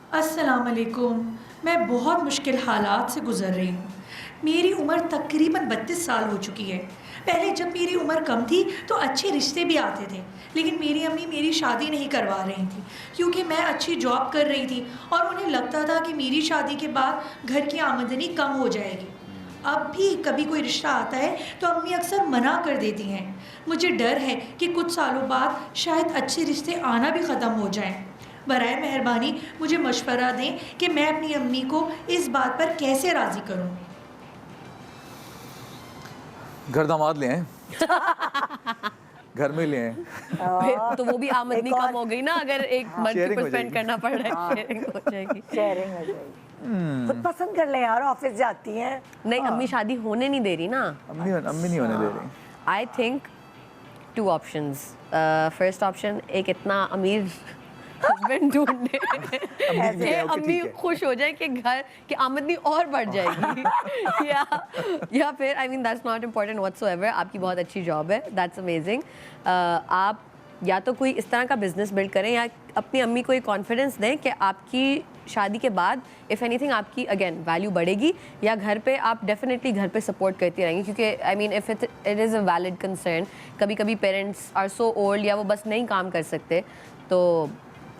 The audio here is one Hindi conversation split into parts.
अस्सलाम वालेकुम। मैं बहुत मुश्किल हालात से गुज़र रही हूँ। मेरी उम्र तकरीबन 32 साल हो चुकी है। पहले जब मेरी उम्र कम थी तो अच्छे रिश्ते भी आते थे, लेकिन मेरी अम्मी मेरी शादी नहीं करवा रही थी क्योंकि मैं अच्छी जॉब कर रही थी और उन्हें लगता था कि मेरी शादी के बाद घर की आमदनी कम हो जाएगी। अब भी कभी कोई रिश्ता आता है तो अम्मी अक्सर मना कर देती हैं। मुझे डर है कि कुछ सालों बाद शायद अच्छे रिश्ते आना भी ख़त्म हो जाएं। बराए मेहरबानी मुझे मशवरा दें कि मैं अपनी अम्मी को इस बात पर कैसे राज़ी करूं। घर दामाद ले आए घर में ले आए। फिर तो वो भी आमदनी कम हो गई ना, अगर एक मल्टीपल स्पेंड करना पड़ रहा है, शेयरिंग हो जाएगी। शेयरिंग हो जाएगी। खुद पसंद कर ले यार, ऑफिस जाती हैं। नहीं, अम्मी शादी होने नहीं दे रही ना। अम्मी नहीं होने दे रही। I think 2 options. First option, एक इतना अमीर हस्बैंड ढूंढने कि अम्मी खुश हो जाए कि घर की आमदनी और बढ़ जाएगी। या फिर I mean that's not important whatsoever, आपकी बहुत अच्छी जॉब है, दैट्स अमेजिंग। आप या तो कोई इस तरह का बिजनेस बिल्ड करें या अपनी अम्मी को ये कॉन्फिडेंस दें कि आपकी शादी के बाद इफ़ एनीथिंग आपकी अगेन वैल्यू बढ़ेगी, या घर पे आप डेफिनेटली घर पे सपोर्ट करती रहेंगी, क्योंकि I mean if it is a valid concern, कभी कभी पेरेंट्स आर सो ओल्ड या वो बस नहीं काम कर सकते, तो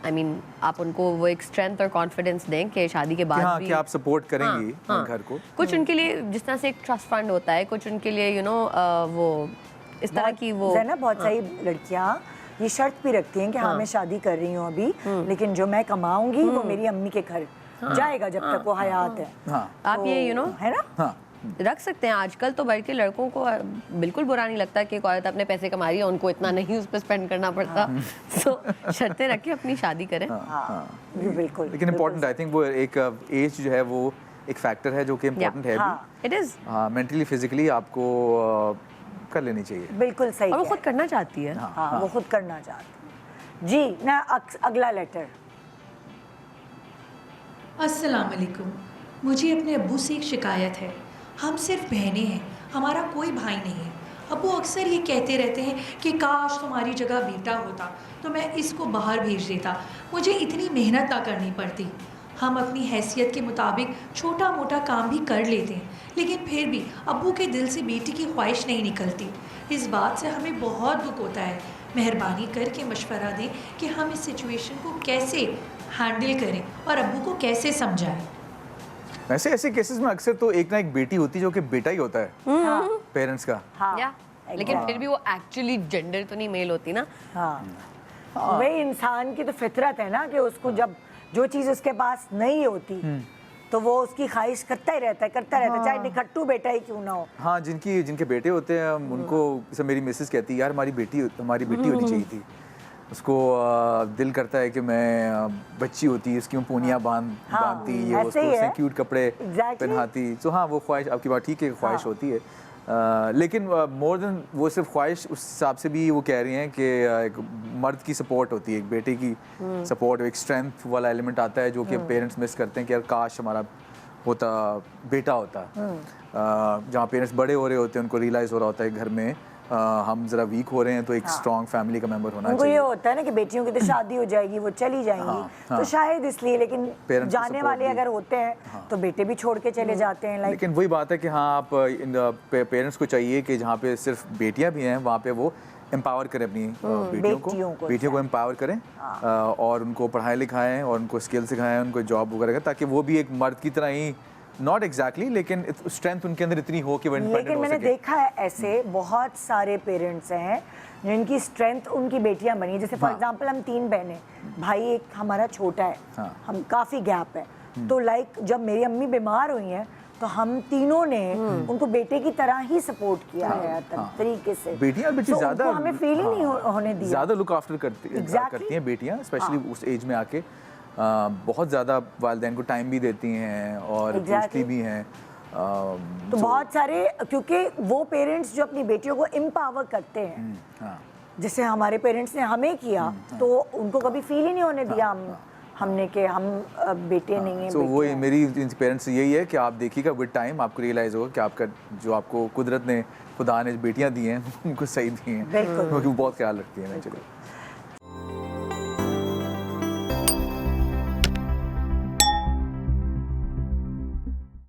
आई मीन आप उनको वो एक स्ट्रेंथ और कॉन्फिडेंस दें कि शादी के बाद भी कि आप सपोर्ट करेंगी घर को। कुछ उनके लिए जिस तरह से एक ट्रस्ट फंड होता है, कुछ उनके लिए वो इस तरह की वो है ना, बहुत सारी लड़कियां ये शर्त भी रखती हैं कि हाँ मैं शादी कर रही हूँ अभी, लेकिन जो मैं कमाऊंगी वो मेरी अम्मी के घर जाएगा जब तक वो हयात है। आप ये है ना रख सकते हैं। आजकल तो बल्कि लड़कों को बिल्कुल बुरा नहीं लगता कि एक औरत अपने पैसे कमा रही है, उनको इतना नहीं उस पर स्पेंड करना पड़ता। तो शर्तें रख के अपनी शादी करें। बिल्कुल। लेकिन इम्पोर्टेंट आई थिंक वो एक एज जो है वो एक फैक्टर है जो कि इम्पोर्टेंट है भी। इट इज मेंटली फिजिकली आपको कर लेनी चाहिए। बिल्कुल सही। और वो खुद करना चाहती है। हाँ, वो खुद करना चाहती है। जी ना, अगला लेटर। अस्सलाम वालेकुम। मुझे अपने अब्बू से एक शिकायत है। हम सिर्फ बहनें हैं, हमारा कोई भाई नहीं है। अब्बू अक्सर ये कहते रहते हैं कि काश तुम्हारी जगह बेटा होता तो मैं इसको बाहर भेज देता, मुझे इतनी मेहनत ना करनी पड़ती। हम अपनी हैसियत के मुताबिक छोटा मोटा काम भी कर लेते हैं, लेकिन फिर भी अब्बू के दिल से बेटी की ख्वाहिश नहीं निकलती। इस बात से हमें बहुत दुख होता है। मेहरबानी करके मशवरा दें कि हम इस सिचुएशन को कैसे हैंडल करें और अब्बू को कैसे समझाएं। वैसे ऐसे केसेस में अक्सर तो एक ना एक बेटी होती है जो कि बेटा ही होता है पेरेंट्स का। लेकिन फिर भी वो एक्चुअली जेंडर तो नहीं मेल होती ना। वही इंसान की तो फितरत है ना कि उसको जब जो चीज़ उसके पास नहीं होती तो वो उसकी ख्वाहिश करता ही रहता है, चाहे निखट्टू बेटा ही क्यों ना हो। हाँ, जिनके बेटे होते हैं उनको, जैसे मेरी मिसेस कहती है यार हमारी बेटी होनी चाहिए थी। उसको दिल करता है कि मैं बच्ची होती, उसकी पूनियाँ बांधती, उसको क्यूट कपड़े पहनाती। तो हाँ, वो ख्वाहिश आपकी बात ठीक है, ख्वाहिश होती है। लेकिन मोर देन वो सिर्फ ख्वाहिश, उस हिसाब से भी वो कह रही हैं कि एक मर्द की सपोर्ट होती है, एक बेटे की सपोर्ट, एक स्ट्रेंथ वाला एलिमेंट आता है जो कि पेरेंट्स मिस करते हैं कि यार काश हमारा बेटा होता। जहाँ पेरेंट्स बड़े हो रहे होते हैं उनको रियलाइज़ हो रहा होता है घर में हम जरा वीक हो रहे हैं, तो एक स्ट्रॉन्ग फैमिली का मेंबर होना चाहिए। ये होता है ना कि बेटियों की तो शादी हो जाएगी, वो चली जाएंगी, तो शायद इसलिए। लेकिन जाने वाले अगर होते हैं तो बेटे भी छोड़ के चले जाते हैं। लेकिन वही बात है कि हाँ, आप पेरेंट्स को चाहिए कि जहाँ पे सिर्फ बेटियां भी हैं वहाँ पे वो एम्पावर करें अपनी बेटियों को एम्पावर करें और उनको पढ़ाएं लिखाएं और उनको स्किल सिखाएं, उनको जॉब वगैरह, ताकि वो भी एक मर्द की तरह ही, नॉट एग्जैक्टली लेकिन स्ट्रेंथ उनके अंदर इतनी हो कि वो इंडिपेंडेंट हो सके। लेकिन मैंने देखा है ऐसे बहुत सारे पेरेंट्स हैं जिनकी स्ट्रेंथ उनकी बेटियां बनी। जैसे फॉर एग्जांपल हम 3 बहनें, भाई एक हमारा छोटा है, हम काफ़ी गैप है। तो लाइक जब मेरी अम्मी बीमार हुई हैं तो हम तीनों ने उनको बेटे की तरह ही सपोर्ट किया है तरीके से। बेटियां ज़्यादा हमें फील ही नहीं होने दिया। ज़्यादा लुक आफ्टर करती हैं बेटियां, स्पेशली उस एज में आके बहुत ज़्यादा वालिदैन को टाइम भी देती हैं और पूछती भी हैं। तो बहुत सारे, क्योंकि वो पेरेंट्स जो अपनी बेटियों को एम्पावर करते हैं, जैसे हमारे पेरेंट्स ने हमें किया, तो उनको कभी फील ही नहीं होने दिया हमने कि हम बेटे नहीं हैं। तो वो मेरी पेरेंट्स से यही है कि आप देखिएगा विद टाइम आपको रियलाइज़ होगा कि आपका जो आपको कुदरत ने, खुदा ने बेटियां दी हैं उनको सही दी हैं, क्योंकि वो बहुत ख्याल रखती हैं। चलिए।